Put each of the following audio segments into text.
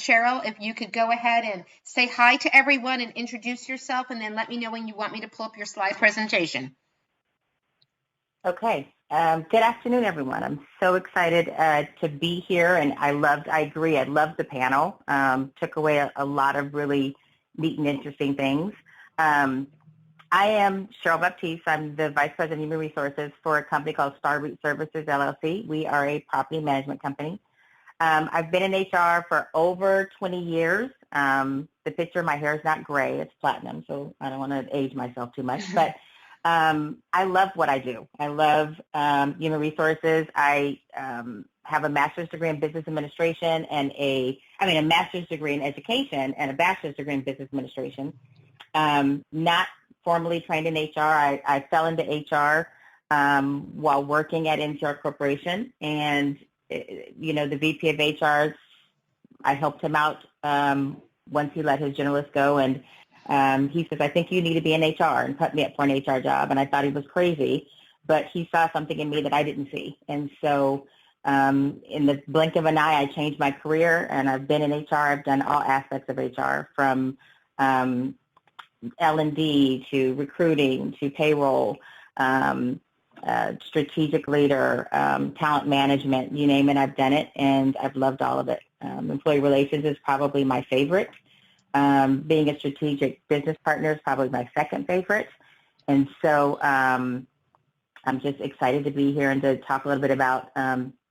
Cheryl, if you could go ahead and say hi to everyone and introduce yourself, and then let me know when you want me to pull up your slide presentation. Okay. Good afternoon, everyone. I'm so excited to be here, and I agree, I loved the panel. Took away a lot of really neat and interesting things. I am Cheryl Baptiste. I'm the Vice President of Human Resources for a company called Reit Services, LLC. We are a property management company. I've been in HR for over 20 years. The picture of my hair is not gray, it's platinum, so I don't want to age myself too much. But I love what I do. I love human resources. I have a master's degree in business administration and a master's degree in education and a bachelor's degree in business administration. Not formally trained in HR. I fell into HR while working at NCR Corporation, and the VP of HR, I helped him out once he let his generalist go, and he says, I think you need to be in HR, and put me up for an HR job. And I thought he was crazy, but he saw something in me that I didn't see. And so in the blink of an eye, I changed my career, and I've been in HR. I've done all aspects of HR, from L&D to recruiting to payroll, strategic leader, talent management, you name it, I've done it, and I've loved all of it. Employee relations is probably my favorite. Being a strategic business partner is probably my second favorite. And so I'm just excited to be here and to talk a little bit about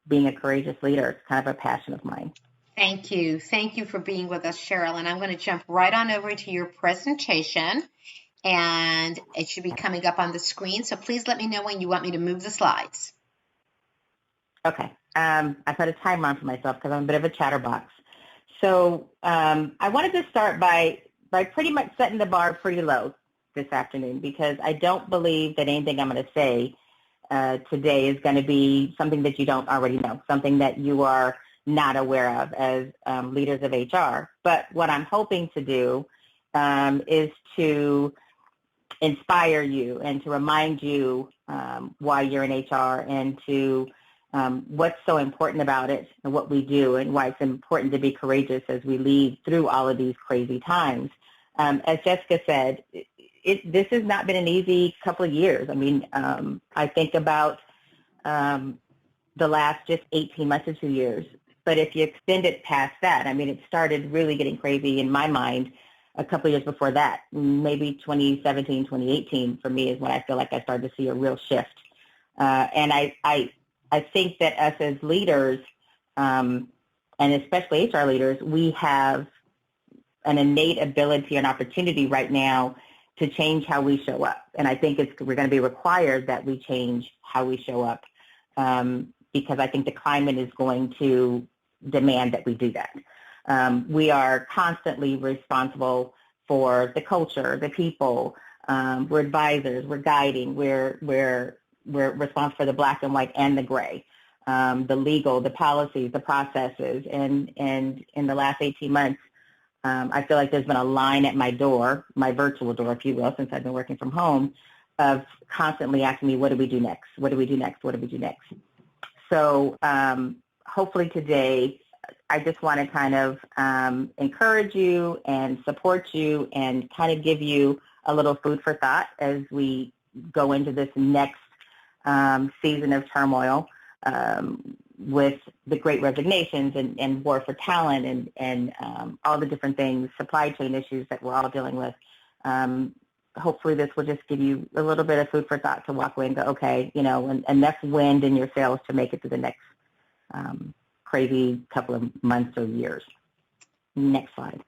being a courageous leader. It's kind of a passion of mine. Thank you. Thank you for being with us, Cheryl. And I'm going to jump right on over to your presentation, and it should be coming up on the screen. So please let me know when you want me to move the slides. Okay. I put a timer on for myself because I'm a bit of a chatterbox. So I wanted to start by pretty much setting the bar pretty low this afternoon, because I don't believe that anything I'm going to say today is going to be something that you don't already know, something that you are not aware of as leaders of HR. But what I'm hoping to do is to inspire you and to remind you why you're in HR, and to what's so important about it and what we do, and why it's important to be courageous as we lead through all of these crazy times. As Jessica said, this has not been an easy couple of years. I mean, I think about the last just 18 months to 2 years. But if you extend it past that, I mean, it started really getting crazy in my mind a couple of years before that. Maybe 2017, 2018 for me is when I feel like I started to see a real shift. And I think that us as leaders, and especially HR leaders, we have an innate ability and opportunity right now to change how we show up. And I think we're going to be required that we change how we show up, because I think the climate is going to demand that we do that. We are constantly responsible for the culture, the people. We're advisors, we're guiding, we're responsible for the black and white and the gray, the legal, the policies, the processes. And in the last 18 months, I feel like there's been a line at my door, my virtual door, if you will, since I've been working from home, of constantly asking me, what do we do next? What do we do next? What do we do next? So hopefully today, I just want to kind of encourage you and support you and kind of give you a little food for thought as we go into this next season of turmoil with the great resignations and war for talent and all the different things, supply chain issues that we're all dealing with. Hopefully this will just give you a little bit of food for thought to walk away and go, okay, enough wind in your sails to make it to the next crazy couple of months or years. Next slide.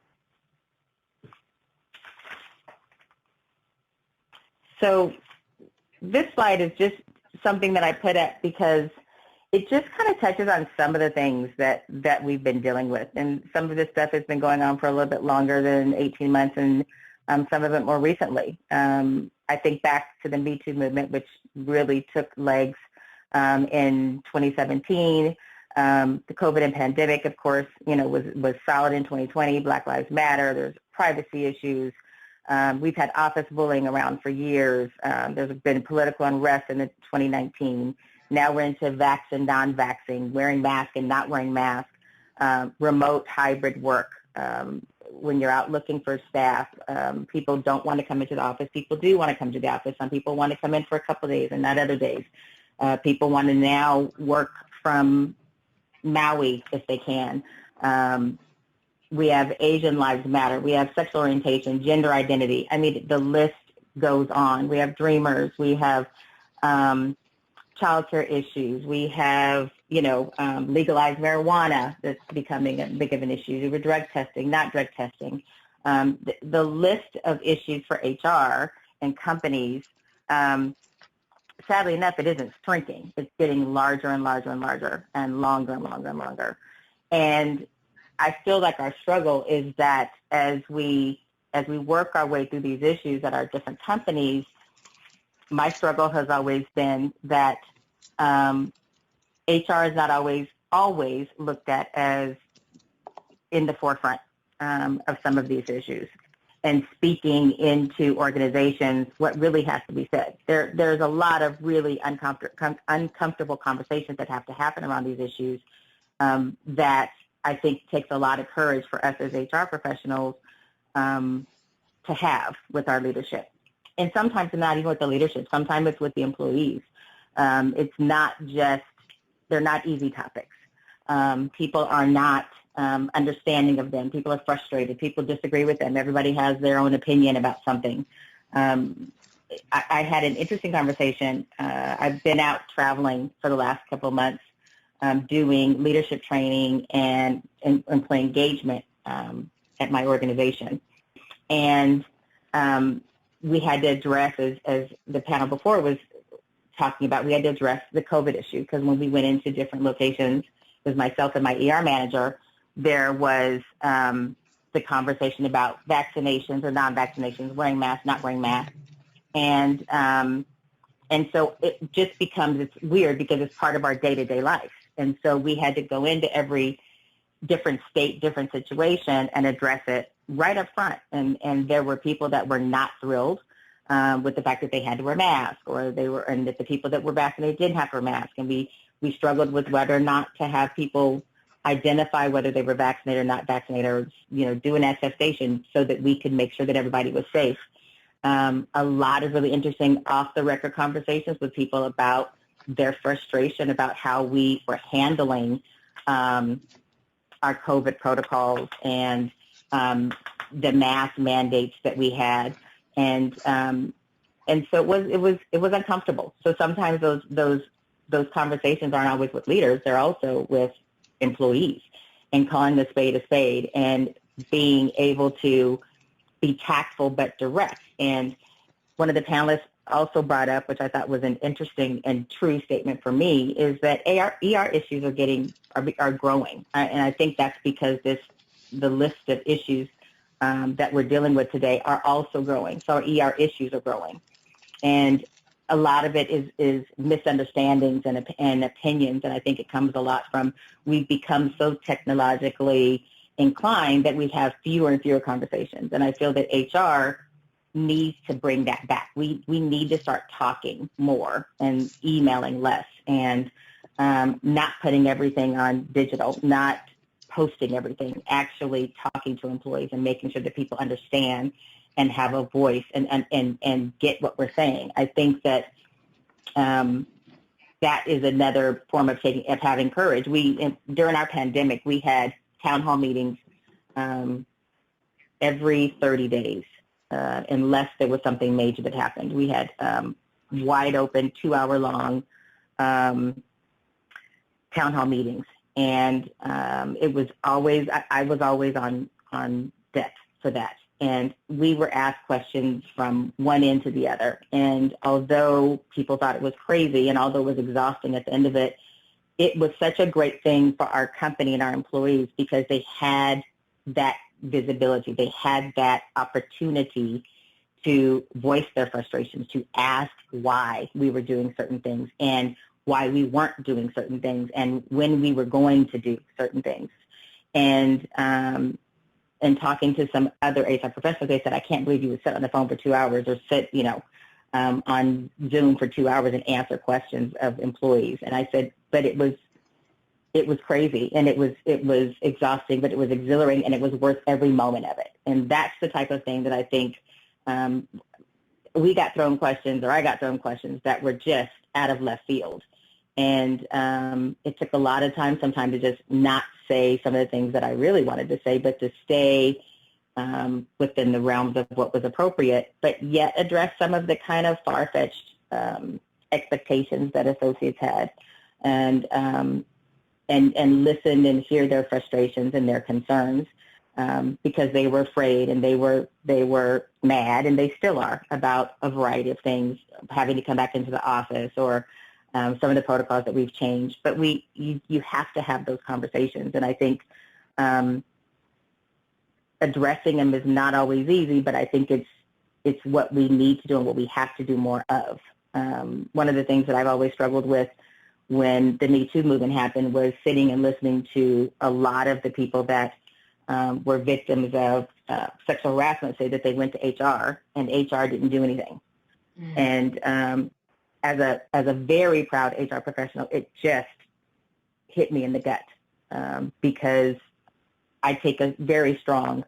So this slide is just something that I put up because it just kind of touches on some of the things that we've been dealing with. And some of this stuff has been going on for a little bit longer than 18 months and some of it more recently. I think back to the Me Too movement, which really took legs in 2017. The COVID and pandemic, of course, was solid in 2020. Black Lives Matter. There's privacy issues. We've had office bullying around for years. There's been political unrest in 2019. Now we're into vax and non-vaxxing, wearing masks and not wearing masks, remote hybrid work. When you're out looking for staff, people don't want to come into the office. People do want to come to the office. Some people want to come in for a couple of days and not other days. People want to now work from Maui if they can. We have Asian Lives Matter. We have sexual orientation, gender identity. I mean, the list goes on. We have dreamers. We have childcare issues. We have, legalized marijuana that's becoming a big of an issue. We have drug testing, not drug testing. The list of issues for HR and companies, sadly enough, it isn't shrinking. It's getting larger and larger and larger and longer and longer and longer. And I feel like our struggle is that as we work our way through these issues at our different companies, my struggle has always been that HR is not always looked at as in the forefront of some of these issues and speaking into organizations what really has to be said. There's a lot of really uncomfortable conversations that have to happen around these issues that I think takes a lot of courage for us as HR professionals to have with our leadership. And sometimes it's not even with the leadership. Sometimes it's with the employees. It's not just, they're not easy topics. People are not understanding of them. People are frustrated. People disagree with them. Everybody has their own opinion about something. I had an interesting conversation. I've been out traveling for the last couple of months doing leadership training and employee engagement at my organization. And we had to address, as the panel before was talking about, we had to address the COVID issue because when we went into different locations with myself and my ER manager, there was the conversation about vaccinations or non-vaccinations, wearing masks, not wearing masks. And so it just becomes, it's weird because it's part of our day-to-day life. And so we had to go into every different state, different situation and address it right up front. And there were people that were not thrilled with the fact that they had to wear masks, and that the people that were vaccinated didn't have to wear masks. And we struggled with whether or not to have people identify whether they were vaccinated or not vaccinated, or do an attestation so that we could make sure that everybody was safe. A lot of really interesting off-the-record conversations with people about their frustration about how we were handling our COVID protocols and the mask mandates that we had, and so it was uncomfortable. So sometimes those conversations aren't always with leaders; they're also with employees, and calling a spade and being able to be tactful but direct. And one of the panelists also brought up, which I thought was an interesting and true statement for me, is that ER issues are growing, and I think that's because the list of issues that we're dealing with today are also growing. So our ER issues are growing, and a lot of it is misunderstandings and opinions, and I think it comes a lot from we've become so technologically inclined that we have fewer and fewer conversations, and I feel that HR needs to bring that back. We need to start talking more and emailing less, and not putting everything on digital, not posting everything, actually talking to employees and making sure that people understand and have a voice and get what we're saying. I think that that is another form of having courage. During our pandemic, we had town hall meetings every 30 days. Unless there was something major that happened. We had wide open, 2-hour-long town hall meetings, and it was always, I was always on deck for that. And we were asked questions from one end to the other. And although people thought it was crazy and although it was exhausting at the end of it, it was such a great thing for our company and our employees because they had that visibility. They had that opportunity to voice their frustrations, to ask why we were doing certain things and why we weren't doing certain things and when we were going to do certain things. And talking to some other HR professionals, they said, I can't believe you would sit on the phone for 2 hours or sit, on Zoom for 2 hours and answer questions of employees. And I said, but it was it was crazy, and it was exhausting, but it was exhilarating, and it was worth every moment of it. And that's the type of thing that I think we got thrown questions, or I got thrown questions that were just out of left field. And it took a lot of time sometimes to just not say some of the things that I really wanted to say, but to stay within the realms of what was appropriate, but yet address some of the kind of far-fetched expectations that associates had, and listen and hear their frustrations and their concerns, because they were afraid, and they were mad, and they still are, about a variety of things, having to come back into the office, or some of the protocols that we've changed. But you have to have those conversations, and I think addressing them is not always easy, but I think it's what we need to do and what we have to do more of. One of the things that I've always struggled with when the Me Too movement happened was sitting and listening to a lot of the people that were victims of sexual harassment say that they went to HR and HR didn't do anything. Mm-hmm. And as a very proud HR professional, it just hit me in the gut, because I take a very strong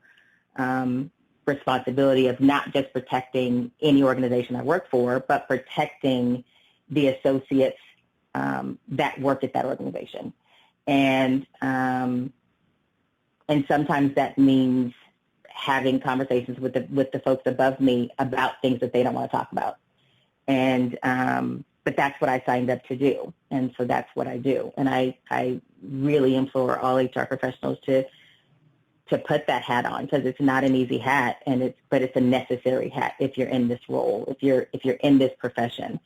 responsibility of not just protecting any organization I work for, but protecting the associates that work at that organization. And sometimes that means having conversations with the folks above me about things that they don't want to talk about. And but that's what I signed up to do, and so that's what I do. And I really implore all HR professionals to put that hat on, because it's not an easy hat, but it's a necessary hat if you're in this role, if you're in this profession.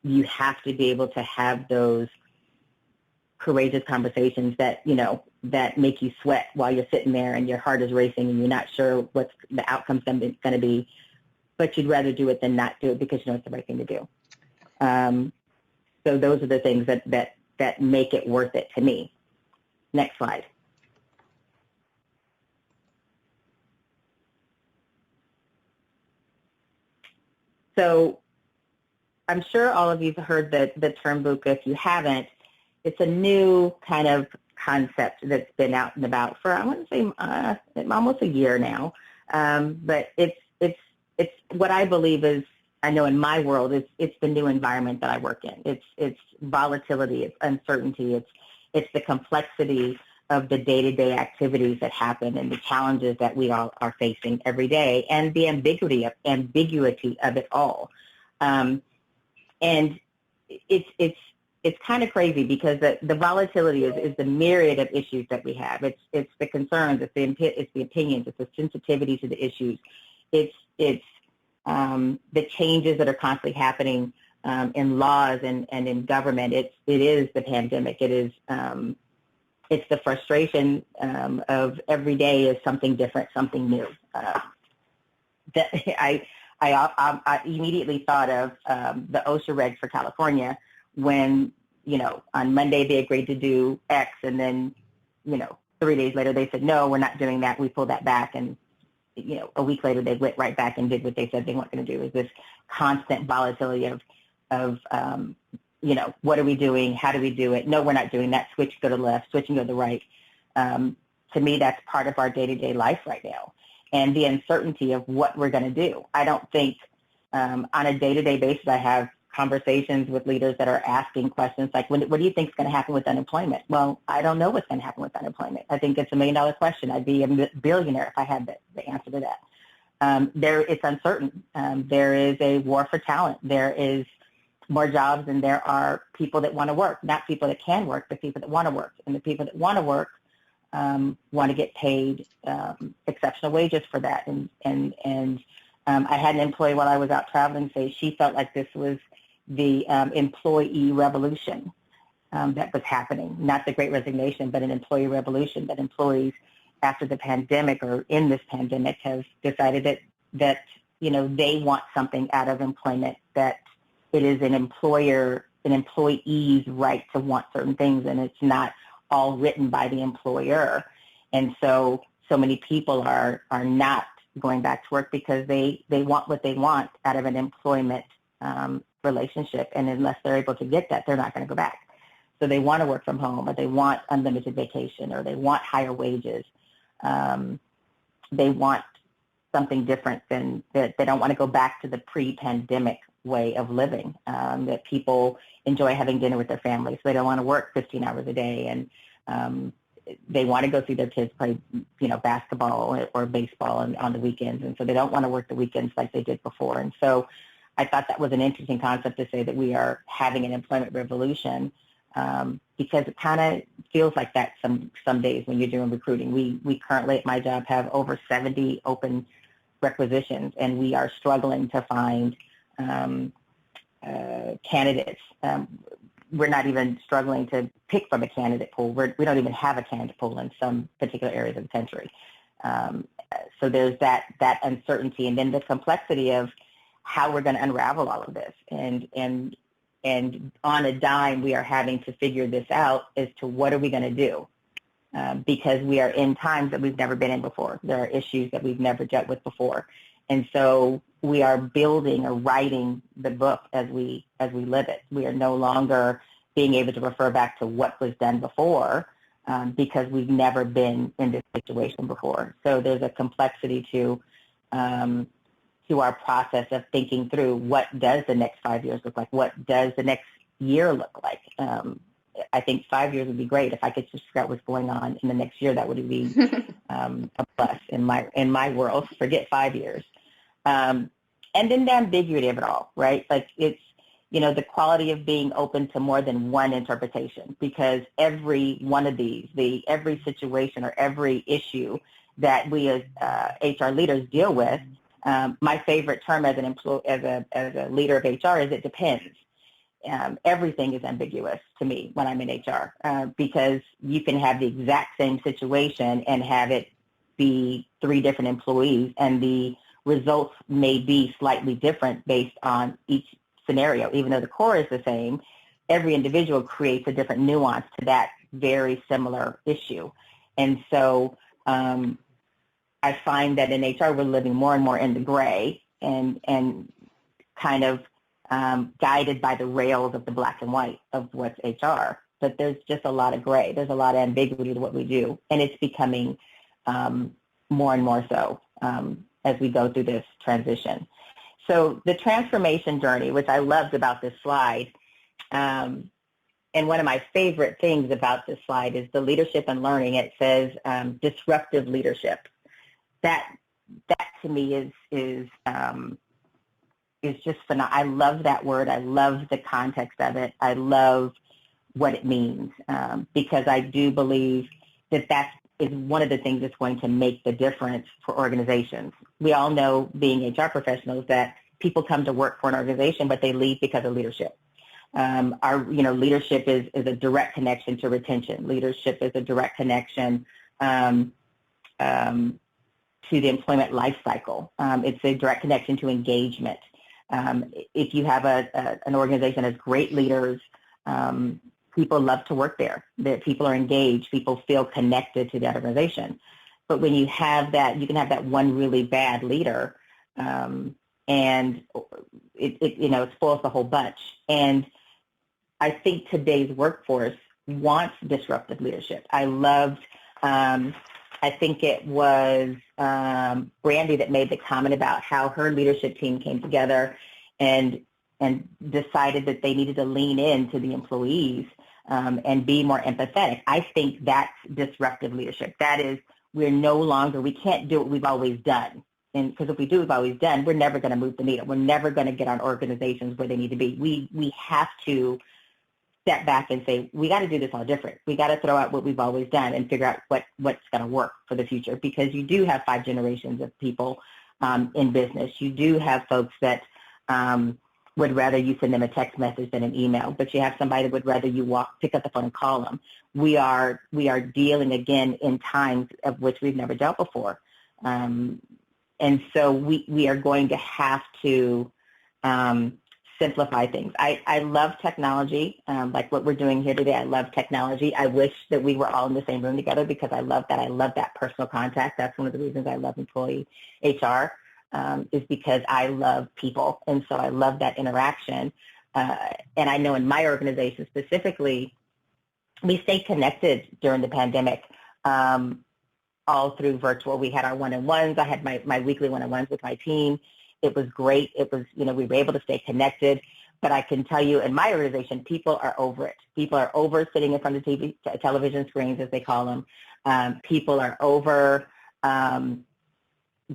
You have to be able to have those courageous conversations that make you sweat while you're sitting there and your heart is racing and you're not sure what the outcome's going to be, but you'd rather do it than not do it because you know it's the right thing to do. So those are the things that make it worth it to me. Next slide. So I'm sure all of you have heard the term VUCA. If you haven't, it's a new kind of concept that's been out and about for, I want to say, almost a year now. But it's what I believe is, I know in my world, it's the new environment that I work in. It's volatility, it's uncertainty, it's the complexity of the day-to-day activities that happen and the challenges that we all are facing every day, and the ambiguity of it all. And it's kind of crazy because the volatility is the myriad of issues that we have. It's the concerns, it's the opinions, it's the sensitivity to the issues. It's the changes that are constantly happening in laws and in government. It is the pandemic. It is it's the frustration of every day is something different, something new. That I immediately thought of the OSHA regs for California when, on Monday they agreed to do X, and then, 3 days later they said, no, we're not doing that. We pulled that back, and, a week later they went right back and did what they said they weren't going to do. Is this constant volatility of what are we doing? How do we do it? No, we're not doing that. Switch, go to the left, switch and go to the right. To me, that's part of our day-to-day life right now. And the uncertainty of what we're going to do. I don't think on a day-to-day basis I have conversations with leaders that are asking questions like, what do you think is going to happen with unemployment? Well, I don't know what's going to happen with unemployment. I think it's $1 million question. I'd be a billionaire if I had the answer to that. It's uncertain. There is a war for talent. There is more jobs than there are people that want to work. Not people that can work, but people that want to work. And the people that want to work want to get paid exceptional wages for that. And I had an employee while I was out traveling say she felt like this was the employee revolution that was happening. Not the Great Resignation, but an employee revolution, that employees after the pandemic or in this pandemic have decided that they want something out of employment, that it is an employee's right to want certain things, and it's not all written by the employer. And so many people are not going back to work because they want what they want out of an employment relationship, and unless they're able to get that, they're not going to go back. So they want to work from home, or they want unlimited vacation, or they want higher wages. They want something different than that. They don't want to go back to the pre-pandemic way of living, that people enjoy having dinner with their families. So they don't want to work 15 hours a day, and they want to go see their kids play, basketball or baseball on the weekends. And so they don't want to work the weekends like they did before. And so I thought that was an interesting concept to say that we are having an employment revolution, because it kind of feels like that some days when you're doing recruiting. We currently at my job have over 70 open requisitions, and we are struggling to find candidates. We're not even struggling to pick from a candidate pool. We don't even have a candidate pool in some particular areas of the country. So there's that uncertainty, and then the complexity of how we're going to unravel all of this. And on a dime, we are having to figure this out as to what are we going to do, because we are in times that we've never been in before. There are issues that we've never dealt with before. And so we are building or writing the book as we live it. We are no longer being able to refer back to what was done before, because we've never been in this situation before. So there's a complexity to our process of thinking through what does the next 5 years look like? What does the next year look like? I think 5 years would be great. If I could just figure out what's going on in the next year, that would be a plus in my world. Forget 5 years. And then the ambiguity of it all, right? Like it's, the quality of being open to more than one interpretation, because every one of these, every situation or every issue that we as HR leaders deal with, my favorite term as a leader of HR is it depends. Everything is ambiguous to me when I'm in HR, because you can have the exact same situation and have it be 3 different employees, and the results may be slightly different based on each scenario. Even though the core is the same, every individual creates a different nuance to that very similar issue. And so I find that in HR, we're living more and more in the gray and kind of guided by the rails of the black and white of what's HR. But there's just a lot of gray. There's a lot of ambiguity to what we do, and it's becoming more and more so as we go through this transition. So the transformation journey, which I loved about this slide, and one of my favorite things about this slide is the leadership and learning. It says disruptive leadership. That to me is just phenomenal. I love that word. I love the context of it. I love what it means, because I do believe that is one of the things that's going to make the difference for organizations. We all know, being HR professionals, that people come to work for an organization, but they leave because of leadership. Our leadership is a direct connection to retention. Leadership is a direct connection to the employment life cycle. It's a direct connection to engagement. If you have an organization that has great leaders, people love to work there. That people are engaged. People feel connected to the organization. But when you have that, you can have that one really bad leader, and it spoils the whole bunch. And I think today's workforce wants disruptive leadership. I loved. I think it was Brandy that made the comment about how her leadership team came together and decided that they needed to lean into the employees and be more empathetic. I think that's disruptive leadership. That is, we can't do what we've always done. And because if we do what we've always done, we're never going to move the needle. We're never going to get our organizations where they need to be. We have to step back and say, we got to do this all different. We got to throw out what we've always done and figure out what's going to work for the future, because you do have 5 generations of people in business. You do have folks that would rather you send them a text message than an email, but you have somebody that would rather you pick up the phone and call them. We are dealing again in times of which we've never dealt before. And so we are going to have to simplify things. I love technology, like what we're doing here today. I love technology. I wish that we were all in the same room together, because I love that. I love that personal contact. That's one of the reasons I love employee HR, is because I love people. And so I love that interaction. And I know in my organization specifically, we stayed connected during the pandemic, all through virtual. We had our one-on-ones. I had my weekly one-on-ones with my team. It was great. It was, we were able to stay connected. But I can tell you in my organization, people are over it. People are over sitting in front of television screens, as they call them. People are over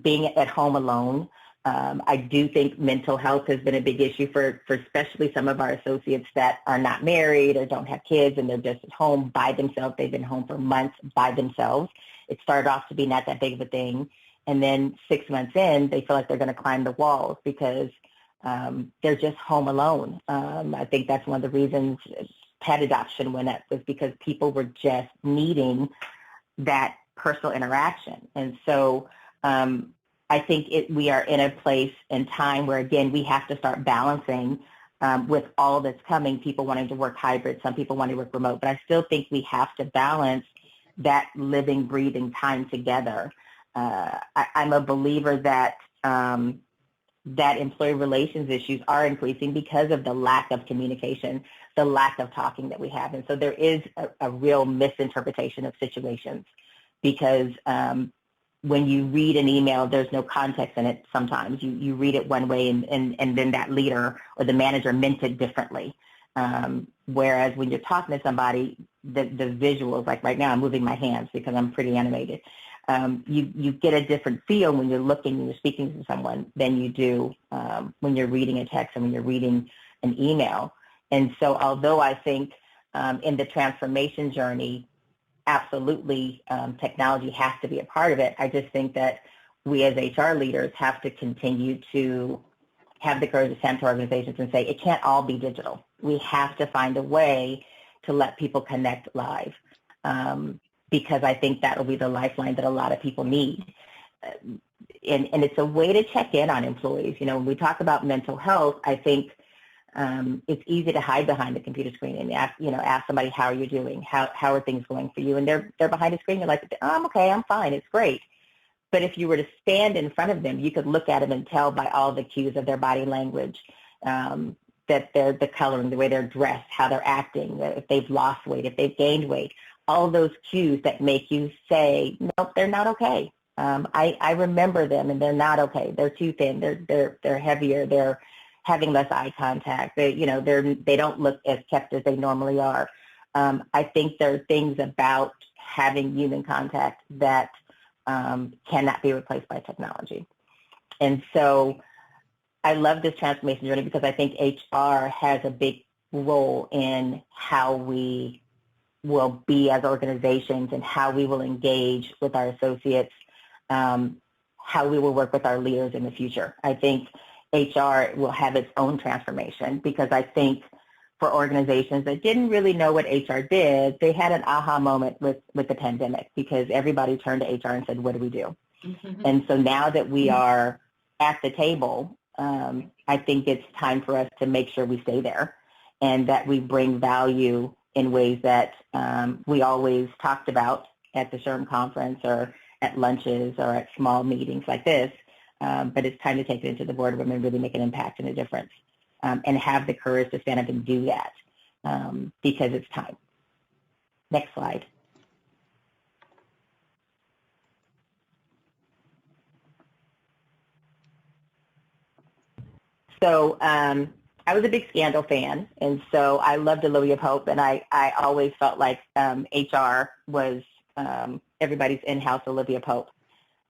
being at home alone. I do think mental health has been a big issue for especially some of our associates that are not married or don't have kids, and they're just at home by themselves. They've been home for months by themselves. It started off to be not that big of a thing. And then 6 months in, they feel like they're going to climb the walls because they're just home alone. I think that's one of the reasons pet adoption went up, was because people were just needing that personal interaction. And so I think we are in a place and time where, again, we have to start balancing with all that's coming, people wanting to work hybrid, some people want to work remote, but I still think we have to balance that living, breathing time together. I'm a believer that that employee relations issues are increasing because of the lack of communication, the lack of talking that we have. And so there is a real misinterpretation of situations because when you read an email, there's no context in it sometimes. You read it one way and then that leader or the manager meant it differently. Whereas when you're talking to somebody, the visuals, like right now I'm moving my hands because I'm pretty animated. You get a different feel when you're looking and you're speaking to someone than you do when you're reading a text and when you're reading an email. And so although I think in the transformation journey, absolutely technology has to be a part of it, I just think that we as HR leaders have to continue to have the courage to stand to organizations and say it can't all be digital. We have to find a way to let people connect live. Because I think that will be the lifeline that a lot of people need. And it's a way to check in on employees. When we talk about mental health, I think it's easy to hide behind the computer screen and ask somebody, how are you doing? How are things going for you? And they're behind a screen. You're like, oh, I'm okay, I'm fine, it's great. But if you were to stand in front of them, you could look at them and tell by all the cues of their body language that they're the coloring, the way they're dressed, how they're acting, if they've lost weight, if they've gained weight. All those cues that make you say, nope, they're not okay. I remember them, and they're not okay. They're too thin. They're heavier. They're having less eye contact. They don't look as kept as they normally are. I think there are things about having human contact that cannot be replaced by technology. And so I love this transformation journey because I think HR has a big role in how we will be as organizations and how we will engage with our associates, how we will work with our leaders in the future. I think HR will have its own transformation because I think for organizations that didn't really know what HR did, they had an aha moment with the pandemic because everybody turned to HR and said, what do we do? Mm-hmm. And so now that we are at the table, I think it's time for us to make sure we stay there and that we bring value in ways that we always talked about at the SHRM conference or at lunches or at small meetings like this. But it's time to take it into the boardroom and really make an impact and a difference and have the courage to stand up and do that because it's time. Next slide. So I was a big Scandal fan, and so I loved Olivia Pope, and I always felt like HR was everybody's in-house Olivia Pope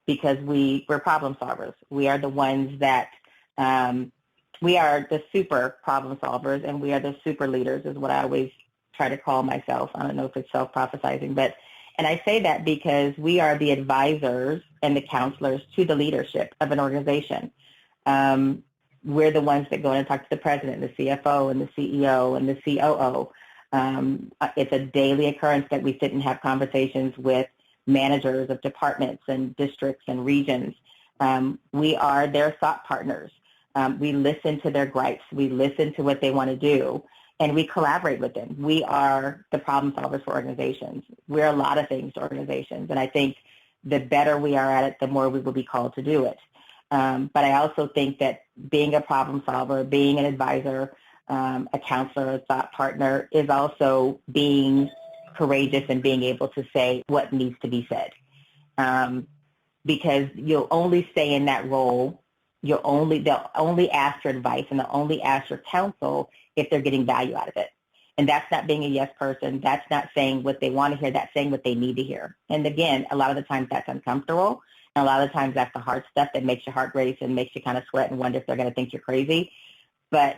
because we're problem solvers. We are the ones that we are the super problem solvers, and we are the super leaders is what I always try to call myself. I don't know if it's self-prophesizing, and I say that because we are the advisors and the counselors to the leadership of an organization. We're the ones that go in and talk to the president, the CFO, and the CEO, and the COO. It's a daily occurrence that we sit and have conversations with managers of departments and districts and regions. We are their thought partners. We listen to their gripes. We listen to what they want to do, and we collaborate with them. We are the problem solvers for organizations. We're a lot of things to organizations, and I think the better we are at it, the more we will be called to do it. But I also think that being a problem solver, being an advisor, a counselor, a thought partner is also being courageous in being able to say what needs to be said. Because you'll only stay in that role. They'll only ask for advice and they'll only ask for counsel if they're getting value out of it. And that's not being a yes person. That's not saying what they want to hear. That's saying what they need to hear. And again, a lot of the times that's uncomfortable. And a lot of the times that's the hard stuff that makes your heart race and makes you kind of sweat and wonder if they're going to think you're crazy. But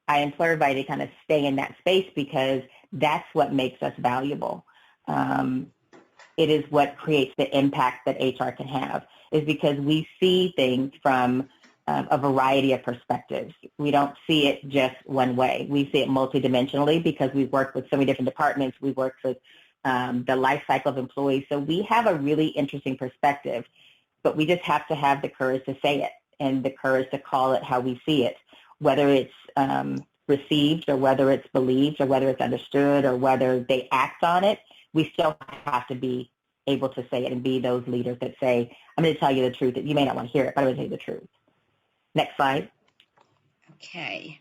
I implore everybody to kind of stay in that space because that's what makes us valuable. It is what creates the impact that HR can have, is because we see things from a variety of perspectives. We don't see it just one way. We see it multidimensionally because we've worked with so many different departments. We've worked with the life cycle of employees. So we have a really interesting perspective, but we just have to have the courage to say it and the courage to call it how we see it, whether it's received or whether it's believed or whether it's understood or whether they act on it. We still have to be able to say it and be those leaders that say, I'm going to tell you the truth. You may not want to hear it, but I'm going to tell you the truth. Next slide. Okay.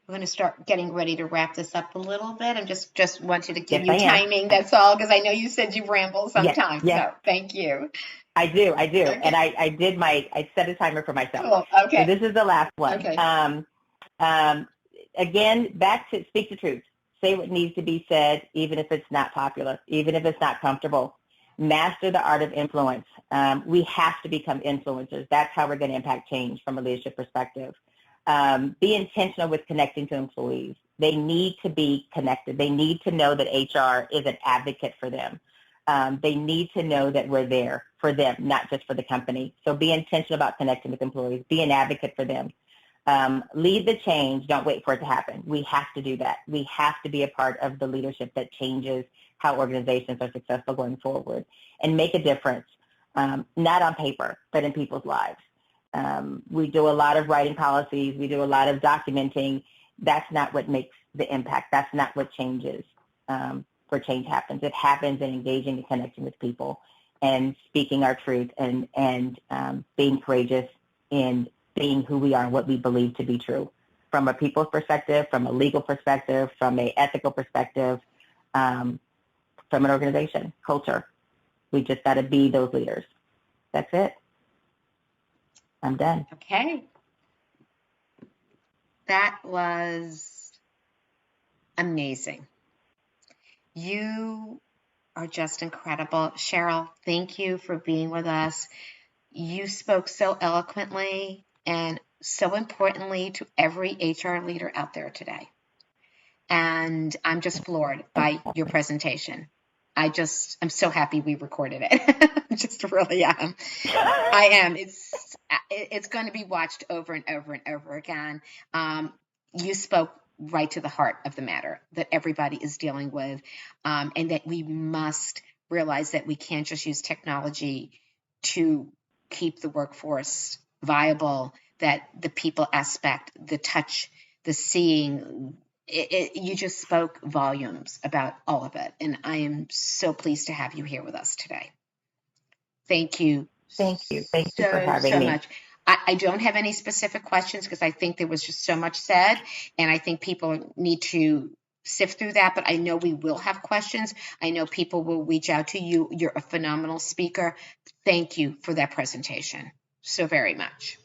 We're going to start getting ready to wrap this up a little bit. I just wanted to give you timing. That's all, because I know you said you ramble sometimes. Yes. So thank you. I do. Okay. And I set a timer for myself. Cool. Okay. So this is the last one. Okay. Again, back to speak the truth. Say what needs to be said, even if it's not popular, even if it's not comfortable. Master the art of influence. We have to become influencers. That's how we're going to impact change from a leadership perspective. Be intentional with connecting to employees. They need to be connected. They need to know that HR is an advocate for them. They need to know that we're there for them, not just for the company. So be intentional about connecting with employees. Be an advocate for them. Lead the change. Don't wait for it to happen. We have to do that. We have to be a part of the leadership that changes how organizations are successful going forward and make a difference, not on paper, but in people's lives. We do a lot of writing policies. We do a lot of documenting. That's not what makes the impact. That's not what changes where change happens. It happens in engaging and connecting with people and speaking our truth and being courageous in being who we are and what we believe to be true from a people's perspective, from a legal perspective, from an ethical perspective, from an organization, culture. We just got to be those leaders. That's it. I'm done. Okay. That was amazing. You are just incredible. Cheryl, thank you for being with us. You spoke so eloquently and so importantly to every HR leader out there today. And I'm just floored by your presentation. I'm so happy we recorded it. Just really am. I am. It's going to be watched over and over and over again. You spoke right to the heart of the matter that everybody is dealing with, and that we must realize that we can't just use technology to keep the workforce viable, that the people aspect, the touch, the seeing, you just spoke volumes about all of it. And I am so pleased to have you here with us today. Thank you. Thank you. Thank you for having me. Much. I don't have any specific questions because I think there was just so much said, and I think people need to sift through that, but I know we will have questions. I know people will reach out to you. You're a phenomenal speaker. Thank you for that presentation so very much.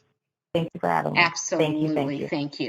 Thank you for having me. Absolutely. Thank you.